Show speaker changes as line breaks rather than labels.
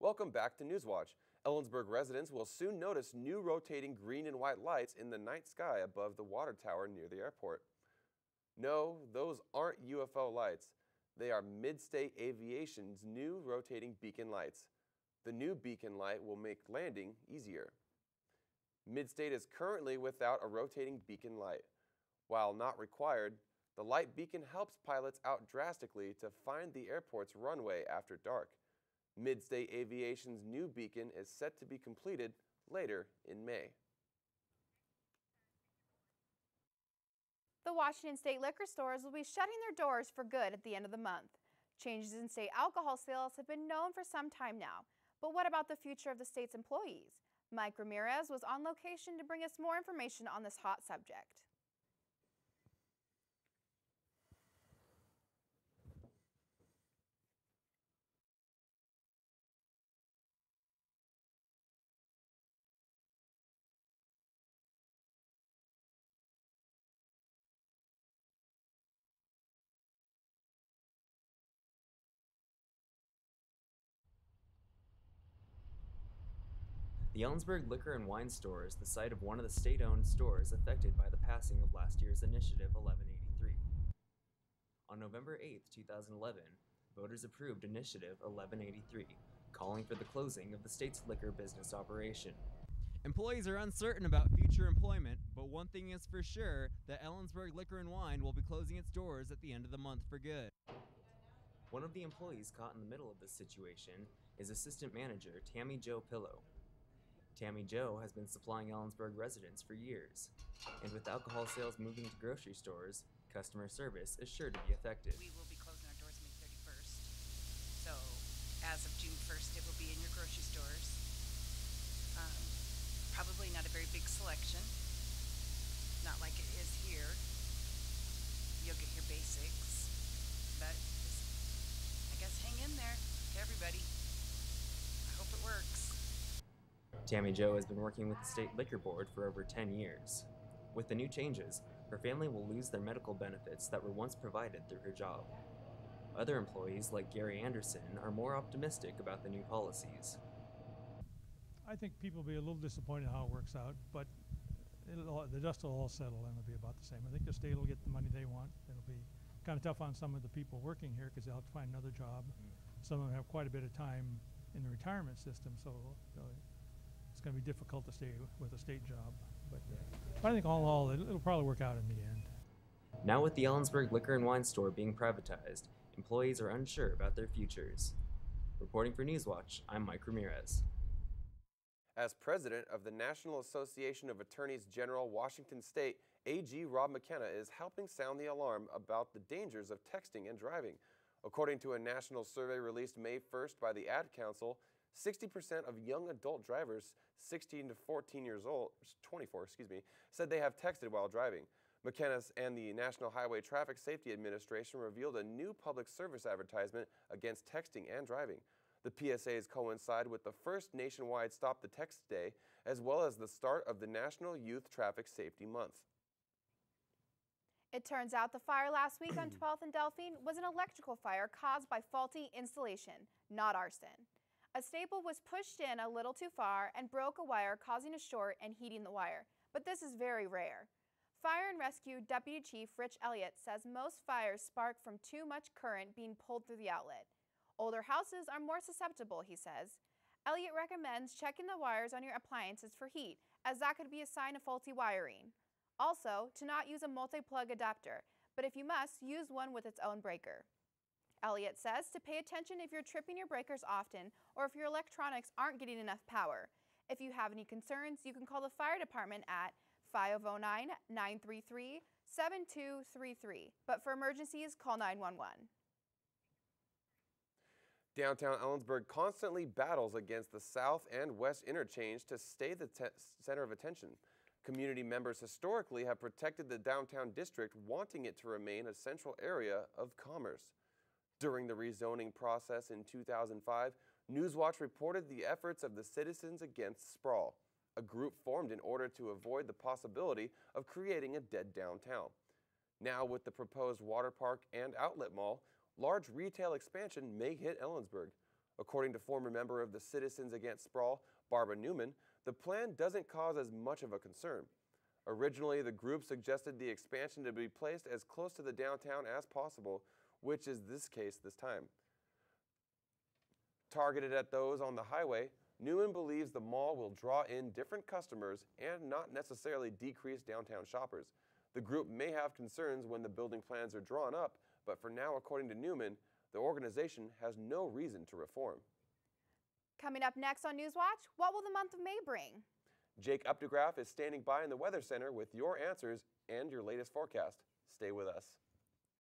Welcome back to Newswatch. Ellensburg residents will soon notice new rotating green and white lights in the night sky above the water tower near the airport. No, those aren't UFO lights. They are Midstate Aviation's new rotating beacon lights. The new beacon light will make landing easier. Midstate is currently without a rotating beacon light. While not required, the light beacon helps pilots out drastically to find the airport's runway after dark. Midstate Aviation's new beacon is set to be completed later in May.
The Washington State liquor stores will be shutting their doors for good at the end of the month. Changes in state alcohol sales have been known for some time now. But what about the future of the state's employees? Mike Ramirez was on location to bring us more information on this hot subject.
The Ellensburg Liquor and Wine Store is the site of one of the state-owned stores affected by the passing of last year's Initiative 1183. On November 8, 2011, voters approved Initiative 1183, calling for the closing of the state's liquor business operation.
Employees are uncertain about future employment, but one thing is for sure, that Ellensburg Liquor and Wine will be closing its doors at the end of the month for good.
One of the employees caught in the middle of this situation is Assistant Manager Tammy Jo Pillow. Tammy Jo has been supplying Ellensburg residents for years, and with alcohol sales moving to grocery stores, customer service is sure to be affected.
We will be closing our doors May 31st, so as of June 1st it will be in your grocery stores. Probably not a very big selection, not like it is here. You'll get your basics, but just, I guess, hang in there to everybody. I hope it works.
Tammy Jo has been working with the State Liquor Board for over 10 years. With the new changes, her family will lose their medical benefits that were once provided through her job. Other employees, like Gary Anderson, are more optimistic about the new policies.
I think people will be a little disappointed how it works out, but the dust will all settle and it'll be about the same. I think the state will get the money they want. It'll be kind of tough on some of the people working here because they'll have to find another job. Some of them have quite a bit of time in the retirement system, so it's going to be difficult to stay with a state job. But I think all in all, it'll probably work out in the end.
Now with the Ellensburg Liquor and Wine Store being privatized, employees are unsure about their futures. Reporting for Newswatch, I'm Mike Ramirez.
As president of the National Association of Attorneys General Washington State, AG Rob McKenna is helping sound the alarm about the dangers of texting and driving. According to a national survey released May 1st by the Ad Council, 60% of young adult drivers 16 to 14 years old, 24, said they have texted while driving. McKenna and the National Highway Traffic Safety Administration revealed a new public service advertisement against texting and driving. The PSAs coincide with the first nationwide Stop the Text Day, as well as the start of the National Youth Traffic Safety Month.
It turns out the fire last week on 12th and Delphine was an electrical fire caused by faulty installation, not arson. A staple was pushed in a little too far and broke a wire, causing a short and heating the wire. But this is very rare. Fire and Rescue Deputy Chief Rich Elliott says most fires spark from too much current being pulled through the outlet. Older houses are more susceptible, he says. Elliott recommends checking the wires on your appliances for heat, as that could be a sign of faulty wiring. Also, to not use a multi-plug adapter, but if you must, use one with its own breaker. Elliott says to pay attention if you're tripping your breakers often or if your electronics aren't getting enough power. If you have any concerns, you can call the fire department at 509-933-7233. But for emergencies, call 911.
Downtown Ellensburg constantly battles against the south and west interchange to stay the center of attention. Community members historically have protected the downtown district, wanting it to remain a central area of commerce. During the rezoning process in 2005, Newswatch reported the efforts of the Citizens Against Sprawl, a group formed in order to avoid the possibility of creating a dead downtown. Now, with the proposed water park and outlet mall, large retail expansion may hit Ellensburg. According to former member of the Citizens Against Sprawl, Barbara Newman, the plan doesn't cause as much of a concern. Originally, the group suggested the expansion to be placed as close to the downtown as possible, which is this case this time. Targeted at those on the highway, Newman believes the mall will draw in different customers and not necessarily decrease downtown shoppers. The group may have concerns when the building plans are drawn up, but for now, according to Newman, the organization has no reason to reform.
Coming up next on Newswatch, what will the month of May bring?
Jake Updegraff is standing by in the Weather Center with your answers and your latest forecast. Stay with us.